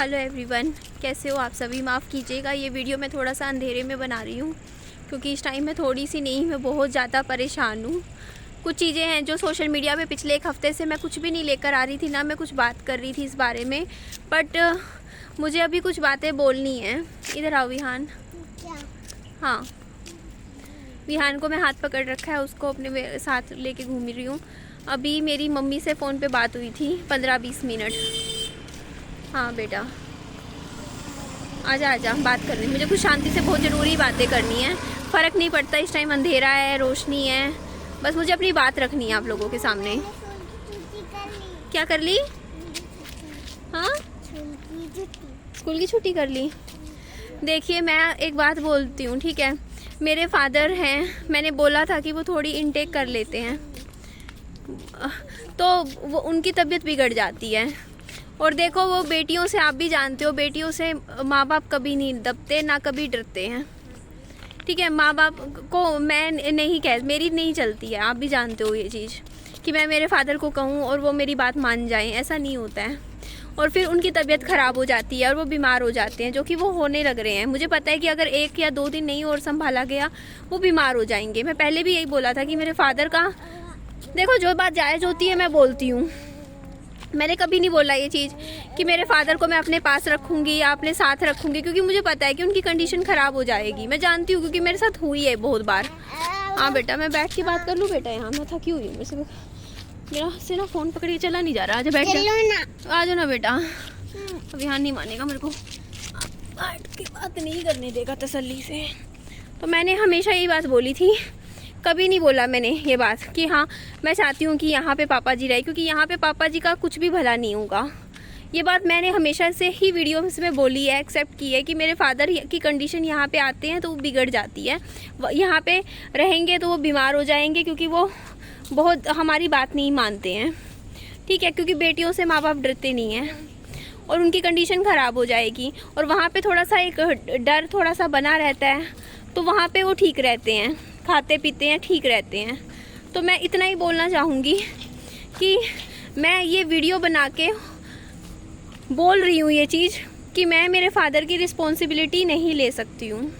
Hello everyone, कैसे हो आप सभी। माफ़ कीजिएगा, ये वीडियो मैं थोड़ा सा अंधेरे में बना रही हूँ क्योंकि इस टाइम में थोड़ी सी नहीं, मैं बहुत ज़्यादा परेशान हूँ। कुछ चीज़ें हैं जो सोशल मीडिया पे पिछले एक हफ़्ते से मैं कुछ भी नहीं लेकर आ रही थी, ना मैं कुछ बात कर रही थी इस बारे में, बट मुझे अभी कुछ बातें बोलनी हैं। इधर आओ विहान। हाँ, विहान को मैं हाथ पकड़ रखा है, उसको अपने साथ लेके घूम रही हूँ। अभी मेरी मम्मी से फ़ोन पे बात हुई थी 15-20 मिनट। हाँ बेटा, आजा आजा, बात करनी मुझे कुछ शांति से, बहुत ज़रूरी बातें करनी है। फ़र्क नहीं पड़ता इस टाइम अंधेरा है रोशनी है, बस मुझे अपनी बात रखनी है आप लोगों के सामने। क्या कर ली? हाँ, स्कूल की छुट्टी कर ली। देखिए, मैं एक बात बोलती हूँ, ठीक है। मेरे फादर हैं, मैंने बोला था कि वो थोड़ी इनटेक कर लेते हैं तो वो उनकी तबीयत बिगड़ जाती है। और देखो, वो बेटियों से, आप भी जानते हो, बेटियों से माँ बाप कभी नहीं दबते, ना कभी डरते हैं, ठीक है। माँ बाप को मैं नहीं कह, मेरी नहीं चलती है, आप भी जानते हो ये चीज़, कि मैं मेरे फादर को कहूँ और वो मेरी बात मान जाएं, ऐसा नहीं होता है। और फिर उनकी तबीयत ख़राब हो जाती है और वो बीमार हो जाते हैं, जो कि वो होने लग रहे हैं। मुझे पता है कि अगर 1 या 2 दिन नहीं और संभाला गया, वो बीमार हो जाएंगे। मैं पहले भी यही बोला था कि मेरे फादर का, देखो, जो बात जायज़ होती है मैं बोलती हूँ। मैंने कभी नहीं बोला ये चीज़ कि मेरे फादर को मैं अपने पास रखूँगी या अपने साथ रखूँगी, क्योंकि मुझे पता है कि उनकी कंडीशन ख़राब हो जाएगी। मैं जानती हूँ क्योंकि मेरे साथ हुई है बहुत बार। हाँ बेटा, मैं बैठ के बात कर लूँ बेटा, यहाँ मैं थकी हुई हूँ, मेरा से ना फ़ोन पकड़िए चला नहीं जा रहा। आजा बैठ जा, आ जाओ ना बेटा। अब यहाँ नहीं मानेगा मेरे को, बैठ के बात नहीं करने देगा तसल्ली से। तो मैंने हमेशा यही बात बोली थी, कभी नहीं बोला मैंने ये बात कि हाँ मैं चाहती हूँ कि यहाँ पे पापा जी रहे, क्योंकि यहाँ पे पापा जी का कुछ भी भला नहीं होगा। ये बात मैंने हमेशा से ही वीडियो में बोली है, एक्सेप्ट की है कि मेरे फादर की कंडीशन यहाँ पे आते हैं तो वो बिगड़ जाती है। यहाँ पे रहेंगे तो वो बीमार हो जाएंगे, क्योंकि वो बहुत हमारी बात नहीं मानते हैं, ठीक है। क्योंकि बेटियों से माँ बाप डरते नहीं हैं और उनकी कंडीशन ख़राब हो जाएगी। और वहाँ पे थोड़ा सा एक डर थोड़ा सा बना रहता है, तो वहाँ पे वो ठीक रहते हैं, खाते पीते हैं, ठीक रहते हैं। तो मैं इतना ही बोलना चाहूँगी कि मैं ये वीडियो बना के बोल रही हूँ ये चीज़ कि मैं मेरे फादर की रिस्पॉन्सिबिलिटी नहीं ले सकती हूँ।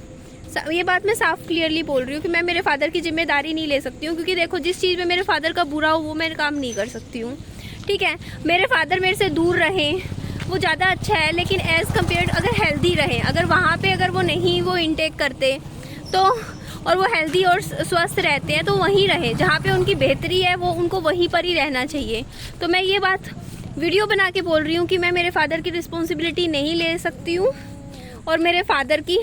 ये बात मैं साफ क्लियरली बोल रही हूँ कि मैं मेरे फादर की जिम्मेदारी नहीं ले सकती हूँ, क्योंकि देखो, जिस चीज़ में मेरे फादर का बुरा हो वो मैं काम नहीं कर सकती हूँ, ठीक है। मेरे फादर मेरे से दूर रहें वो ज़्यादा अच्छा है, लेकिन एज़ कम्पेयर अगर हेल्दी रहें, अगर वहाँ पे अगर वो नहीं वो इनटेक करते तो, और वो हेल्दी और स्वस्थ रहते हैं, तो वहीं रहे जहाँ पे उनकी बेहतरी है, वो उनको वहीं पर ही रहना चाहिए। तो मैं ये बात वीडियो बना के बोल रही हूँ कि मैं मेरे फादर की रिस्पॉन्सिबिलिटी नहीं ले सकती हूँ। और मेरे फादर की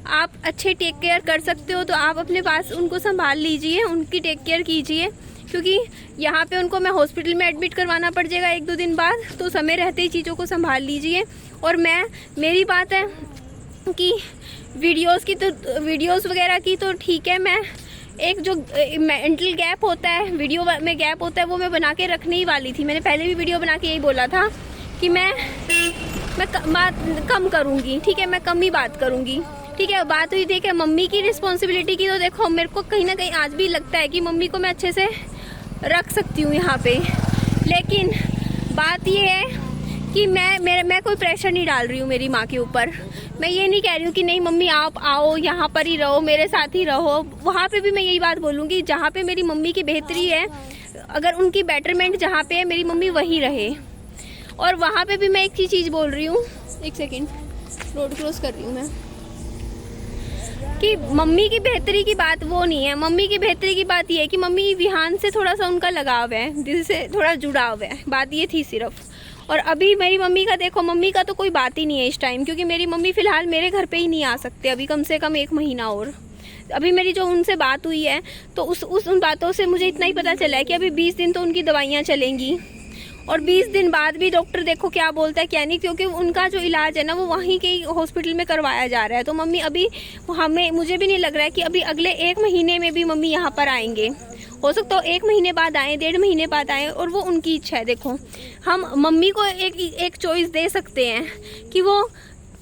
आप अच्छे टेक केयर कर सकते हो तो आप अपने पास उनको संभाल लीजिए, उनकी टेक केयर कीजिए, क्योंकि यहाँ पे उनको मैं हॉस्पिटल में एडमिट करवाना पड़ जाएगा 1-2 दिन बाद, तो समय रहते ही चीज़ों को संभाल लीजिए। और मेरी बात है कि वीडियोस वगैरह की तो ठीक है, मैं एक जो मेंटल गैप होता है, वीडियो में गैप होता है, वो मैं बना के रखने ही वाली थी। मैंने पहले भी वीडियो बना के यही बोला था कि मैं बात कम करूँगी, ठीक है, मैं कम ही बात करूँगी, ठीक है। बात हुई थी कि मम्मी की रिस्पॉन्सिबिलिटी की, तो देखो, मेरे को कहीं ना कहीं आज भी लगता है कि मम्मी को मैं अच्छे से रख सकती हूँ यहाँ पे, लेकिन बात ये है कि मैं कोई प्रेशर नहीं डाल रही हूँ मेरी माँ के ऊपर। मैं ये नहीं कह रही हूँ कि नहीं मम्मी आप आओ, यहाँ पर ही रहो, मेरे साथ ही रहो। वहाँ पे भी मैं यही बात बोलूँगी, जहाँ पे मेरी मम्मी की बेहतरी है, अगर उनकी बेटरमेंट जहाँ पे है, मेरी मम्मी वहीं रहे। और वहाँ पे भी मैं एक ही चीज़ बोल रही हूँ, एक सेकेंड, रोड क्रॉस कर रही हूँ मैं, कि मम्मी की बेहतरी की बात वो नहीं है। मम्मी की बेहतरी की बात ये है कि मम्मी विहान से थोड़ा सा उनका लगाव है, दिल से थोड़ा जुड़ाव है, बात ये थी सिर्फ। और अभी मेरी मम्मी का देखो, मम्मी का तो कोई बात ही नहीं है इस टाइम, क्योंकि मेरी मम्मी फ़िलहाल मेरे घर पे ही नहीं आ सकते अभी, कम से कम 1 महीना और। अभी मेरी जो उनसे बात हुई है, तो उन बातों से मुझे इतना ही पता चला है कि अभी 20 दिन तो उनकी दवाइयाँ चलेंगी, और 20 दिन बाद भी डॉक्टर देखो क्या बोलता है क्या नहीं, क्योंकि उनका जो इलाज है ना वो वहीं के हॉस्पिटल में करवाया जा रहा है। तो मम्मी अभी मुझे भी नहीं लग रहा है कि अभी अगले 1 महीने में भी मम्मी यहाँ पर आएंगे। हो सकता है 1 महीने बाद आए, 1.5 महीने बाद आए, और वो उनकी इच्छा है। देखो, हम मम्मी को एक चॉइस दे सकते हैं कि वो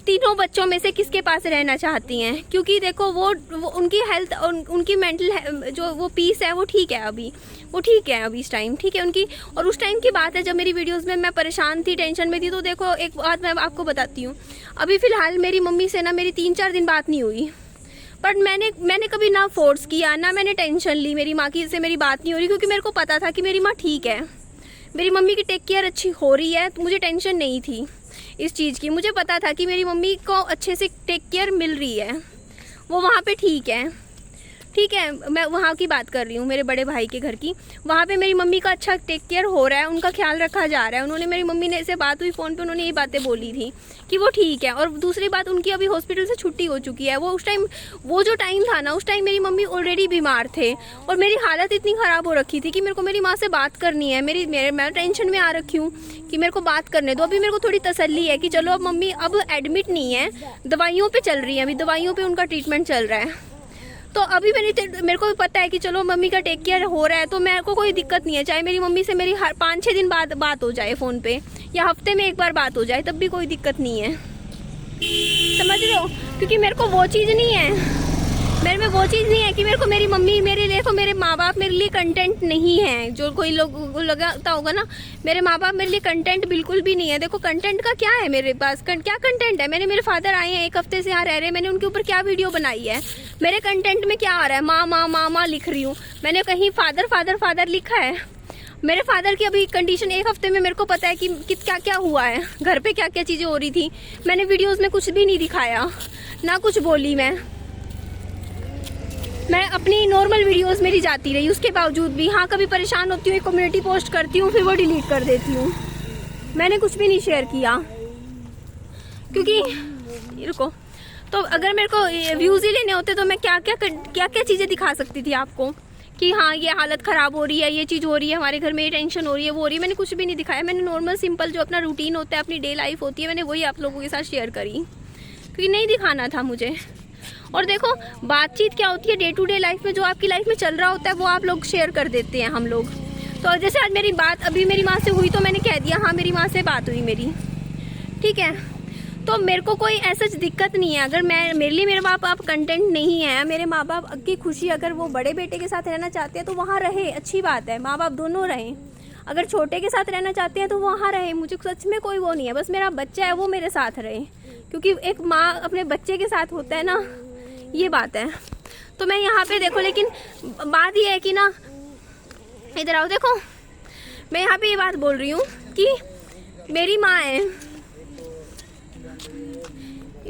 तीनों बच्चों में से किसके पास रहना चाहती हैं, क्योंकि देखो वो उनकी हेल्थ, उनकी मेंटल जो वो पीस है वो ठीक है अभी, वो ठीक है अभी इस टाइम, ठीक है उनकी। और उस टाइम की बात है जब मेरी वीडियोस में मैं परेशान थी, टेंशन में थी। तो देखो एक बात मैं आपको बताती हूँ, अभी फ़िलहाल मेरी मम्मी से ना मेरी 3-4 दिन बात नहीं हुई, बट मैंने कभी ना फोर्स किया, ना मैंने टेंशन ली मेरी माँ की से मेरी बात नहीं हो रही, क्योंकि मेरे को पता था कि मेरी माँ ठीक है, मेरी मम्मी की टेक केयर अच्छी हो रही है। तो मुझे टेंशन नहीं थी इस चीज़ की। मुझे पता था कि मेरी मम्मी को अच्छे से टेक केयर मिल रही है, वो वहाँ पे ठीक है, ठीक है। मैं वहाँ की बात कर रही हूँ, मेरे बड़े भाई के घर की। वहाँ पे मेरी मम्मी का अच्छा टेक केयर हो रहा है, उनका ख्याल रखा जा रहा है। उन्होंने, मेरी मम्मी ने से बात हुई फ़ोन पे, उन्होंने ये बातें बोली थी कि वो ठीक है। और दूसरी बात, उनकी अभी हॉस्पिटल से छुट्टी हो चुकी है। वो उस टाइम, वो जो टाइम था ना, उस टाइम मेरी मम्मी ऑलरेडी बीमार थे और मेरी हालत इतनी ख़राब हो रखी थी कि मेरे को मेरी माँ से बात करनी है। मैं टेंशन में आ रखी हूँ कि मेरे को बात करने दो। अभी मेरे को थोड़ी तसल्ली है कि चलो अब मम्मी अब एडमिट नहीं है, दवाइयों पे चल रही है, अभी दवाइयों पे उनका ट्रीटमेंट चल रहा है। तो अभी मेरे को भी पता है कि चलो मम्मी का टेक केयर हो रहा है, तो मेरे को कोई दिक्कत नहीं है। चाहे मेरी मम्मी से मेरी हर 5-6 दिन बाद बात हो जाए फ़ोन पे, या हफ्ते में एक बार बात हो जाए, तब भी कोई दिक्कत नहीं है, समझ रहे हो। क्योंकि मेरे को वो चीज़ नहीं है, मेरे में वो चीज़ नहीं है कि मेरे को मेरी मम्मी, मेरे लिए तो मेरे माँ बाप मेरे लिए कंटेंट नहीं है। जो कोई लोग लगाता होगा ना, मेरे माँ बाप मेरे लिए कंटेंट बिल्कुल भी नहीं है। देखो कंटेंट का क्या है मेरे पास, क्या कंटेंट है। मेरे फादर आए हैं, 1 हफ्ते से यहाँ रह रहे हैं, मैंने उनके ऊपर क्या वीडियो बनाई है। मेरे कंटेंट में क्या आ रहा है, माँ माँ माँ माँ लिख रही हूँ, मैंने कहीं फादर फादर फादर लिखा है। मेरे फादर की अभी कंडीशन 1 हफ्ते में मेरे को पता है कि क्या क्या हुआ है, घर पे क्या क्या चीज़ें हो रही थी। मैंने वीडियोज़ में कुछ भी नहीं दिखाया, ना कुछ बोली। मैं अपनी नॉर्मल वीडियोस मेरी जाती रही, उसके बावजूद भी। हाँ, कभी परेशान होती हूँ, एक कम्युनिटी पोस्ट करती हूँ, फिर वो डिलीट कर देती हूँ। मैंने कुछ भी नहीं शेयर किया, क्योंकि रुको, तो अगर मेरे को व्यूज़ ही लेने होते तो मैं क्या क्या चीज़ें दिखा सकती थी आपको कि हाँ ये हालत ख़राब हो रही है, ये चीज़ हो रही है, हमारे घर में ये टेंशन हो रही है, वो हो रही है। मैंने कुछ भी नहीं दिखाया। मैंने नॉर्मल सिंपल जो अपना रूटीन होता है, अपनी डे लाइफ होती है, मैंने वही आप लोगों के साथ शेयर करी, क्योंकि नहीं दिखाना था मुझे। और देखो बातचीत क्या होती है, डे टू डे लाइफ में जो आपकी लाइफ में चल रहा होता है वो आप लोग शेयर कर देते हैं हम लोग। तो जैसे आज मेरी बात अभी मेरी माँ से हुई तो मैंने कह दिया हाँ मेरी माँ से बात हुई मेरी, ठीक है। तो मेरे को कोई ऐसा दिक्कत नहीं है। अगर मेरे लिए मेरे माँ बाप कंटेंट नहीं है, मेरे माँ बाप की खुशी, अगर वो बड़े बेटे के साथ रहना चाहते हैं तो वहाँ रहे, अच्छी बात है, माँ बाप दोनों रहें। अगर छोटे के साथ रहना चाहते हैं तो वहाँ रहे, मुझे सच में कोई वो नहीं है। बस मेरा बच्चा है वो मेरे साथ रहे, क्योंकि एक माँ अपने बच्चे के साथ होता है ना, ये बात है। तो मैं यहाँ पे देखो, लेकिन बात ये है कि ना, इधर आओ, देखो मैं यहाँ पे ये बात बोल रही हूँ कि मेरी माँ है।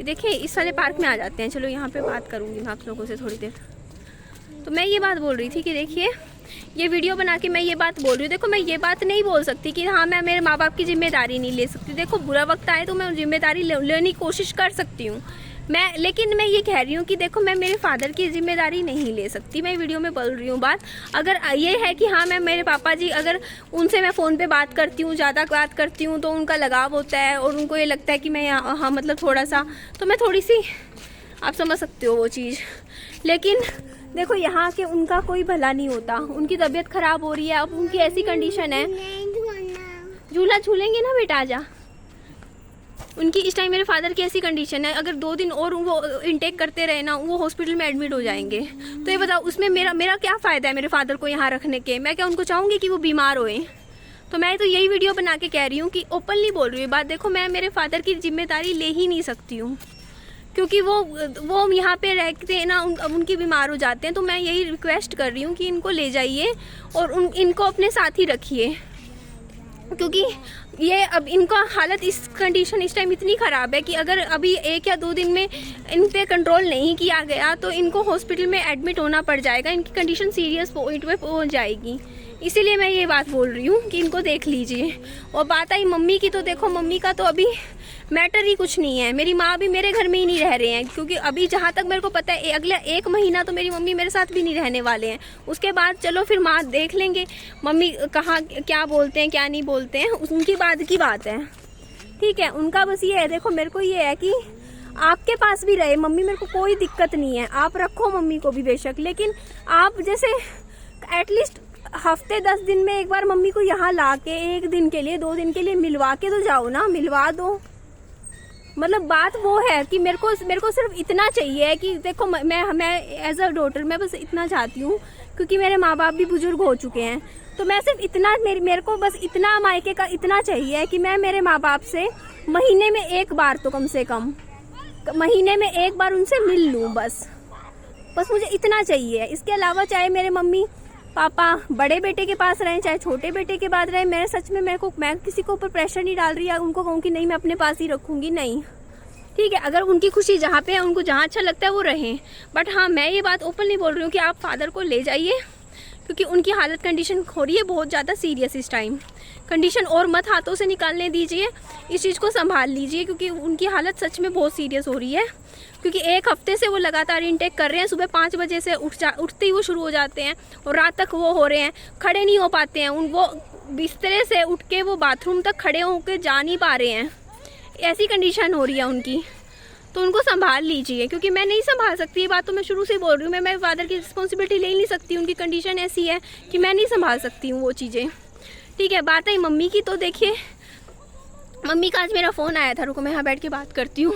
देखिए इस वाले पार्क में आ जाते हैं, चलो यहाँ पे बात करूँगी मैं आप लोगों से थोड़ी देर। तो मैं ये बात बोल रही थी कि देखिए ये वीडियो बना के मैं ये बात बोल रही हूँ। देखो मैं ये बात नहीं बोल सकती कि हाँ मैं मेरे माँ बाप की जिम्मेदारी नहीं ले सकती। देखो बुरा वक्त आए तो मैं जिम्मेदारी लेने की कोशिश कर सकती हूँ मैं, लेकिन मैं ये कह रही हूँ कि देखो मैं मेरे फादर की जिम्मेदारी नहीं ले सकती। मैं वीडियो में बोल रही हूँ बात। अगर ये है कि हाँ मैं मेरे पापा जी, अगर उनसे मैं फ़ोन पे बात करती हूँ, ज़्यादा बात करती हूँ, तो उनका लगाव होता है और उनको ये लगता है कि मैं हाँ मतलब थोड़ा सा, तो मैं थोड़ी सी, आप समझ सकते हो वो चीज़। लेकिन देखो यहाँ के उनका कोई भला नहीं होता, उनकी तबीयत ख़राब हो रही है, अब उनकी ऐसी कंडीशन है। झूला झूलेंगे ना बेटा, आजा। उनकी इस टाइम मेरे फादर की ऐसी कंडीशन है, अगर 2 दिन और वो इनटेक करते रहे ना, वो हॉस्पिटल में एडमिट हो जाएंगे। तो ये बताओ उसमें मेरा क्या फ़ायदा है मेरे फादर को यहाँ रखने के? मैं क्या उनको चाहूँगी कि वो बीमार होए? तो मैं तो यही वीडियो बना के कह रही हूँ कि ओपनली बोल रही हूँ बात। देखो मैं मेरे फादर की जिम्मेदारी ले ही नहीं सकती हूँ, क्योंकि वो यहाँ पे रहते हैं ना, उनकी बीमार हो जाते हैं। तो मैं यही रिक्वेस्ट कर रही हूँ कि इनको ले जाइए और इनको अपने साथ ही रखिए, क्योंकि ये अब इनका हालत इस कंडीशन इस टाइम इतनी ख़राब है कि अगर अभी 1 या 2 दिन में इन पे कंट्रोल नहीं किया गया तो इनको हॉस्पिटल में एडमिट होना पड़ जाएगा। इनकी कंडीशन सीरियस पॉइंट पे पहुँच जाएगी। इसीलिए मैं ये बात बोल रही हूँ कि इनको देख लीजिए। और बात आई मम्मी की, तो देखो मम्मी का तो अभी मैटर ही कुछ नहीं है। मेरी माँ भी मेरे घर में ही नहीं रह रहे हैं, क्योंकि अभी जहाँ तक मेरे को पता है अगला 1 महीना तो मेरी मम्मी मेरे साथ भी नहीं रहने वाले हैं। उसके बाद चलो फिर माँ देख लेंगे मम्मी कहाँ क्या बोलते हैं क्या नहीं बोलते हैं, उनकी बाद की बात है, ठीक है। उनका बस ये है, देखो मेरे को ये है कि आपके पास भी रहे मम्मी, मेरे को कोई दिक्कत नहीं है, आप रखो मम्मी को भी बेशक, लेकिन आप जैसे एटलीस्ट हफ्ते 10 दिन में एक बार मम्मी को यहाँ ला के 1 दिन के लिए 2 दिन के लिए मिलवा के तो जाओ ना, मिलवा दो। मतलब बात वो है कि मेरे को सिर्फ इतना चाहिए कि देखो मैं एज अ डॉटर मैं बस इतना चाहती हूँ, क्योंकि मेरे माँ बाप भी बुजुर्ग हो चुके हैं। तो मैं सिर्फ इतना मेरे को बस इतना मायके का इतना चाहिए कि मैं मेरे माँ बाप से महीने में एक बार तो कम से कम महीने में एक बार उनसे मिल लूँ। बस मुझे इतना चाहिए। इसके अलावा चाहे मेरे मम्मी पापा बड़े बेटे के पास रहें चाहे छोटे बेटे के पास रहें, मैं सच में मैं किसी को ऊपर प्रेशर नहीं डाल रही है उनको कहूँ कि नहीं मैं अपने पास ही रखूँगी, नहीं। ठीक है, अगर उनकी खुशी जहाँ पे है उनको जहाँ अच्छा लगता है वो रहें। बट हाँ, मैं ये बात ओपनली बोल रही हूँ कि आप फादर को ले जाइए, क्योंकि उनकी हालत कंडीशन हो रही है बहुत ज़्यादा सीरियस इस टाइम। कंडीशन और मत हाथों से निकालने दीजिए, इस चीज़ को संभाल लीजिए, क्योंकि उनकी हालत सच में बहुत सीरियस हो रही है। क्योंकि एक हफ्ते से वो लगातार इंटेक कर रहे हैं, सुबह 5 बजे से उठते ही वो शुरू हो जाते हैं और रात तक वो हो रहे हैं, खड़े नहीं हो पाते हैं। वो बिस्तरे से उठ के वो बाथरूम तक खड़े होकर जा नहीं पा रहे हैं, ऐसी कंडीशन हो रही है उनकी। तो उनको संभाल लीजिए, क्योंकि मैं नहीं संभाल सकती। ये बात तो मैं शुरू से बोल रही हूँ, मैं फादर की रिस्पॉन्सिबिलिटी ले ही नहीं सकती। उनकी कंडीशन ऐसी है कि मैं नहीं संभाल सकती हूँ वो चीज़ें। ठीक है, बात आई मम्मी की, तो देखिए मम्मी का आज मेरा फ़ोन आया था, रुको मैं यहाँ बैठ के बात करती हूँ।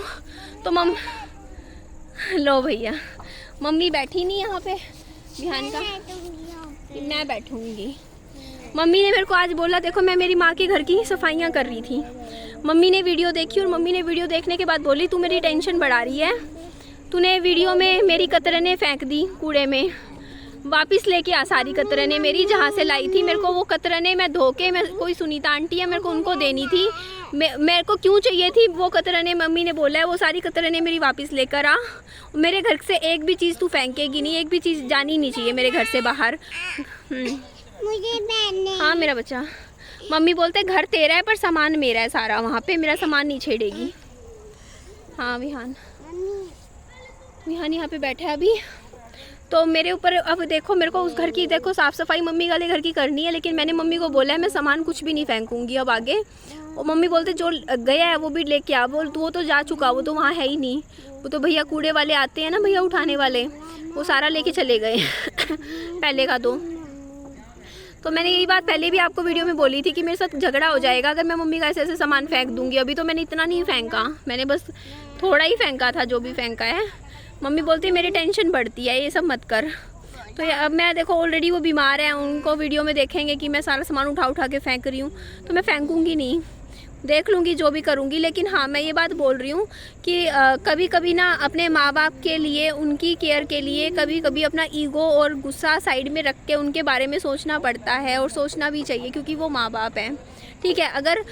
तो लो भैया, मम्मी बैठी नहीं यहाँ पे बिहान का, मैं बैठूँगी। मम्मी ने मेरे को आज बोला, देखो मैं मेरी माँ के घर की सफाइयाँ कर रही थी, मम्मी ने वीडियो देखी और मम्मी ने वीडियो देखने के बाद बोली तू मेरी टेंशन बढ़ा रही है, तूने वीडियो में मेरी कतरने फेंक दी कूड़े में, वापस लेके आ सारी कतरने मेरी जहाँ से लाई थी। मेरे को वो कतरने मैं धो के, मैं कोई सुनीता आंटी है मेरे को उनको देनी थी, मेरे को क्यों चाहिए थी वो कतरने, मम्मी ने बोला है वो सारी कतरने मेरी वापस लेकर आ। मेरे घर से एक भी चीज़ तू फेंकेगी नहीं, एक भी चीज़ जानी नहीं चाहिए मेरे घर से बाहर। मुझे हाँ मेरा बच्चा, मम्मी बोलते घर तेरा है पर सामान मेरा है सारा, वहाँ पे मेरा सामान नहीं छेड़ेगी। हाँ विहान यहाँ पे बैठा है अभी। तो मेरे ऊपर अब देखो, मेरे को उस घर की देखो साफ़ सफाई मम्मी वाले घर की करनी है, लेकिन मैंने मम्मी को बोला है मैं सामान कुछ भी नहीं फेंकूंगी अब आगे। और मम्मी बोलते जो गया है वो भी लेके आ, वो तो जा चुका, वो तो वहाँ है ही नहीं, वो तो भैया कूड़े वाले आते हैं ना, भैया उठाने वाले, वो सारा लेके चले गए पहले का। तो मैंने यही बात पहले भी आपको वीडियो में बोली थी कि मेरे साथ झगड़ा हो जाएगा अगर मैं मम्मी का ऐसे सामान फेंक दूंगी। अभी तो मैंने इतना नहीं फेंका, मैंने बस थोड़ा ही फेंका था जो भी फेंका है। मम्मी बोलती मेरी टेंशन बढ़ती है, ये सब मत कर। तो अब मैं देखो ऑलरेडी वो बीमार है, उनको वीडियो में देखेंगे कि मैं सारा सामान उठा के फेंक रही हूँ, तो मैं फेंकूँगी नहीं, देख लूँगी जो भी करूँगी। लेकिन हाँ, मैं ये बात बोल रही हूँ कि कभी कभी ना अपने माँ बाप के लिए, उनकी केयर के लिए कभी कभी अपना ईगो और गुस्सा साइड में रख के उनके बारे में सोचना पड़ता है, और सोचना भी चाहिए, क्योंकि वो माँ बाप हैं। ठीक है, अगर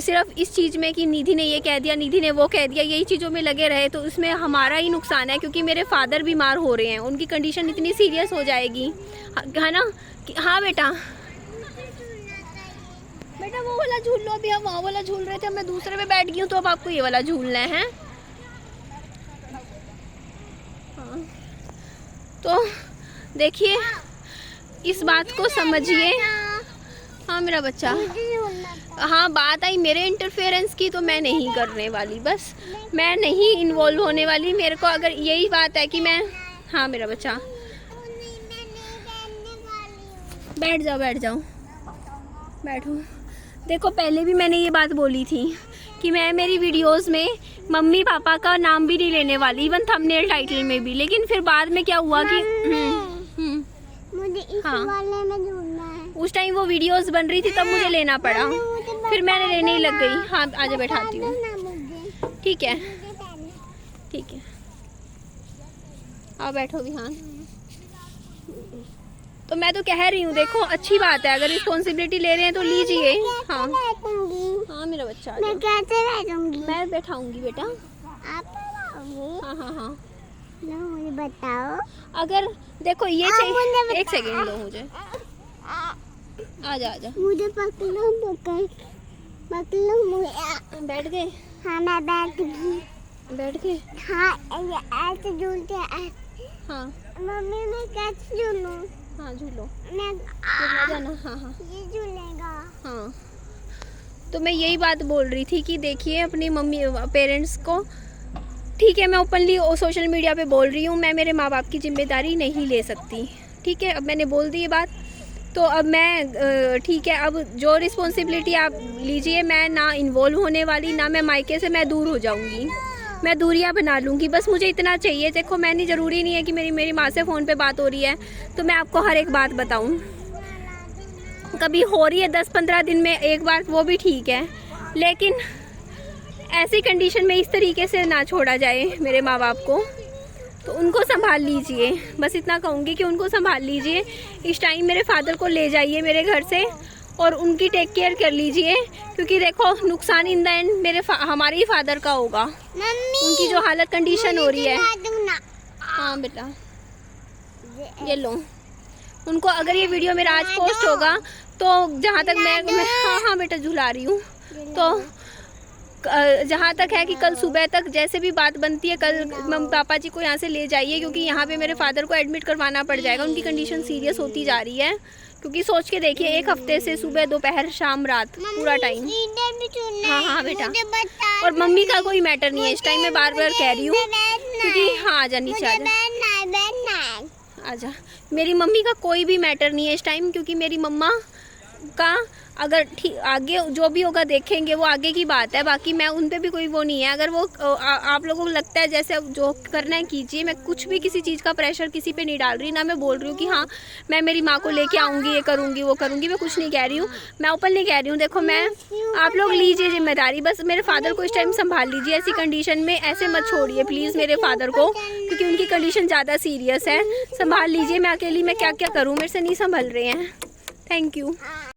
सिर्फ इस चीज़ में कि निधि ने ये कह दिया, निधि ने वो कह दिया, यही चीज़ों में लगे रहे तो इसमें हमारा ही नुकसान है। क्योंकि मेरे फादर बीमार हो रहे हैं, उनकी कंडीशन इतनी सीरियस हो जाएगी, है ना। हाँ बेटा वो वाला झूल लो, अभी हम वहाँ वाला झूल रहे थे, मैं दूसरे पे बैठ गई हूँ, तो अब आपको ये वाला झूलना है। हाँ, तो देखिए इस बात को समझिए। हाँ मेरा बच्चा, हाँ बात आई मेरे इंटरफेरेंस की, तो मैं नहीं करने वाली, बस मैं नहीं इन्वॉल्व होने वाली। मेरे को अगर यही बात है कि मैं, हाँ मेरा बच्चा बैठ जाओ बैठो। देखो पहले भी मैंने ये बात बोली थी कि मैं मेरी वीडियोस में मम्मी पापा का नाम भी नहीं लेने वाली, इवन थंबनेल टाइटल में भी। लेकिन फिर बाद में क्या हुआ कि मुझे इस वाले में जुड़ना है, उस टाइम वो वीडियोस बन रही थी तब मुझे लेना पड़ा, फिर मैंने लेने ही लग गई। हाँ आजा बैठाती हूँ, ठीक है ठीक है, आओ बैठो विहान। तो मैं तो कह रही हूँ, देखो अच्छी बात है, अगर रिस्पॉन्सिबिलिटी ले रहे हैं तो लीजिए। हाँ हाँ मेरा बच्चा, मैं कैसे बैठूंगी? मैं बैठाऊंगी बेटा, आप हाँ हाँ हाँ मुझे बताओ। अगर देखो ये चाहिए, एक सेकेंड दो मुझे, आजा मुझे पकड़ो मुझे। बैठ गए? हाँ मैं बैठ गए। हाँ ऐसे झूलते हैं। हाँ मम्मी मैं कैसे झूलूं? हाँ झूलो, जाना। हाँ हाँ ये झूलेगा। हाँ तो मैं यही बात बोल रही थी कि देखिए अपनी मम्मी पेरेंट्स को, ठीक है मैं ओपनली सोशल मीडिया पे बोल रही हूँ, मैं मेरे माँ बाप की जिम्मेदारी नहीं ले सकती। ठीक है, अब मैंने बोल दी ये बात, तो अब मैं ठीक है, अब जो रिस्पॉन्सिबिलिटी आप लीजिए, मैं ना इन्वॉल्व होने वाली, ना मैं मायके से मैं दूर हो जाऊंगी, मैं दूरियां बना लूँगी, बस मुझे इतना चाहिए। देखो मैंने ज़रूरी नहीं है कि मेरी माँ से फ़ोन पे बात हो रही है तो मैं आपको हर एक बात बताऊँ, कभी हो रही है 10-15 दिन में एक बार, वो भी ठीक है, लेकिन ऐसी कंडीशन में इस तरीके से ना छोड़ा जाए मेरे माँ बाप को। तो उनको संभाल लीजिए, बस इतना कहूँगी कि उनको संभाल लीजिए। इस टाइम मेरे फादर को ले जाइए मेरे घर से और उनकी टेक केयर कर लीजिए, क्योंकि देखो नुकसान इन द एंड हमारे ही फादर का होगा। उनकी जो हालत कंडीशन हो रही है। हाँ बेटा ये लो, उनको अगर ये वीडियो मेरा आज पोस्ट होगा तो जहाँ तक मैं हाँ बेटा झुला रही हूँ, तो जहाँ तक है कि कल सुबह तक जैसे भी बात बनती है, कल मम्मी पापा जी को यहाँ से ले जाइए, क्योंकि यहाँ पे मेरे फादर को एडमिट करवाना पड़ जाएगा। उनकी कंडीशन सीरियस होती जा रही है, क्योंकि सोच के देखिए 1 हफ्ते से सुबह दोपहर शाम रात पूरा टाइम। हाँ बेटा, और मम्मी का कोई मैटर नहीं है इस टाइम, मैं बार बार कह रही हूँ, क्योंकि हाँ आजा नीचे आजा, मेरी मम्मी का कोई भी मैटर नहीं है इस टाइम, क्योंकि मेरी मम्मा का अगर ठीक आगे जो भी होगा देखेंगे, वो आगे की बात है। बाकी मैं उन पे भी कोई वो नहीं है। अगर वो आप लोगों को लगता है जैसे जो करना है कीजिए, मैं कुछ भी किसी चीज़ का प्रेशर किसी पे नहीं डाल रही, ना मैं बोल रही हूँ कि हाँ मैं मेरी माँ को लेके आऊँगी, ये करूँगी वो करूँगी, मैं कुछ नहीं कह रही हूँ, मैं ओपनली कह रही हूँ। देखो मैं, आप लोग लीजिए जिम्मेदारी, बस मेरे फादर को इस टाइम संभाल लीजिए। ऐसी कंडीशन में ऐसे मत छोड़िए प्लीज़ मेरे फादर को, क्योंकि उनकी कंडीशन ज़्यादा सीरियस है। संभाल लीजिए, मैं अकेली मैं क्या क्या करूँ, मेरे से नहीं संभल रहे हैं। Thank you.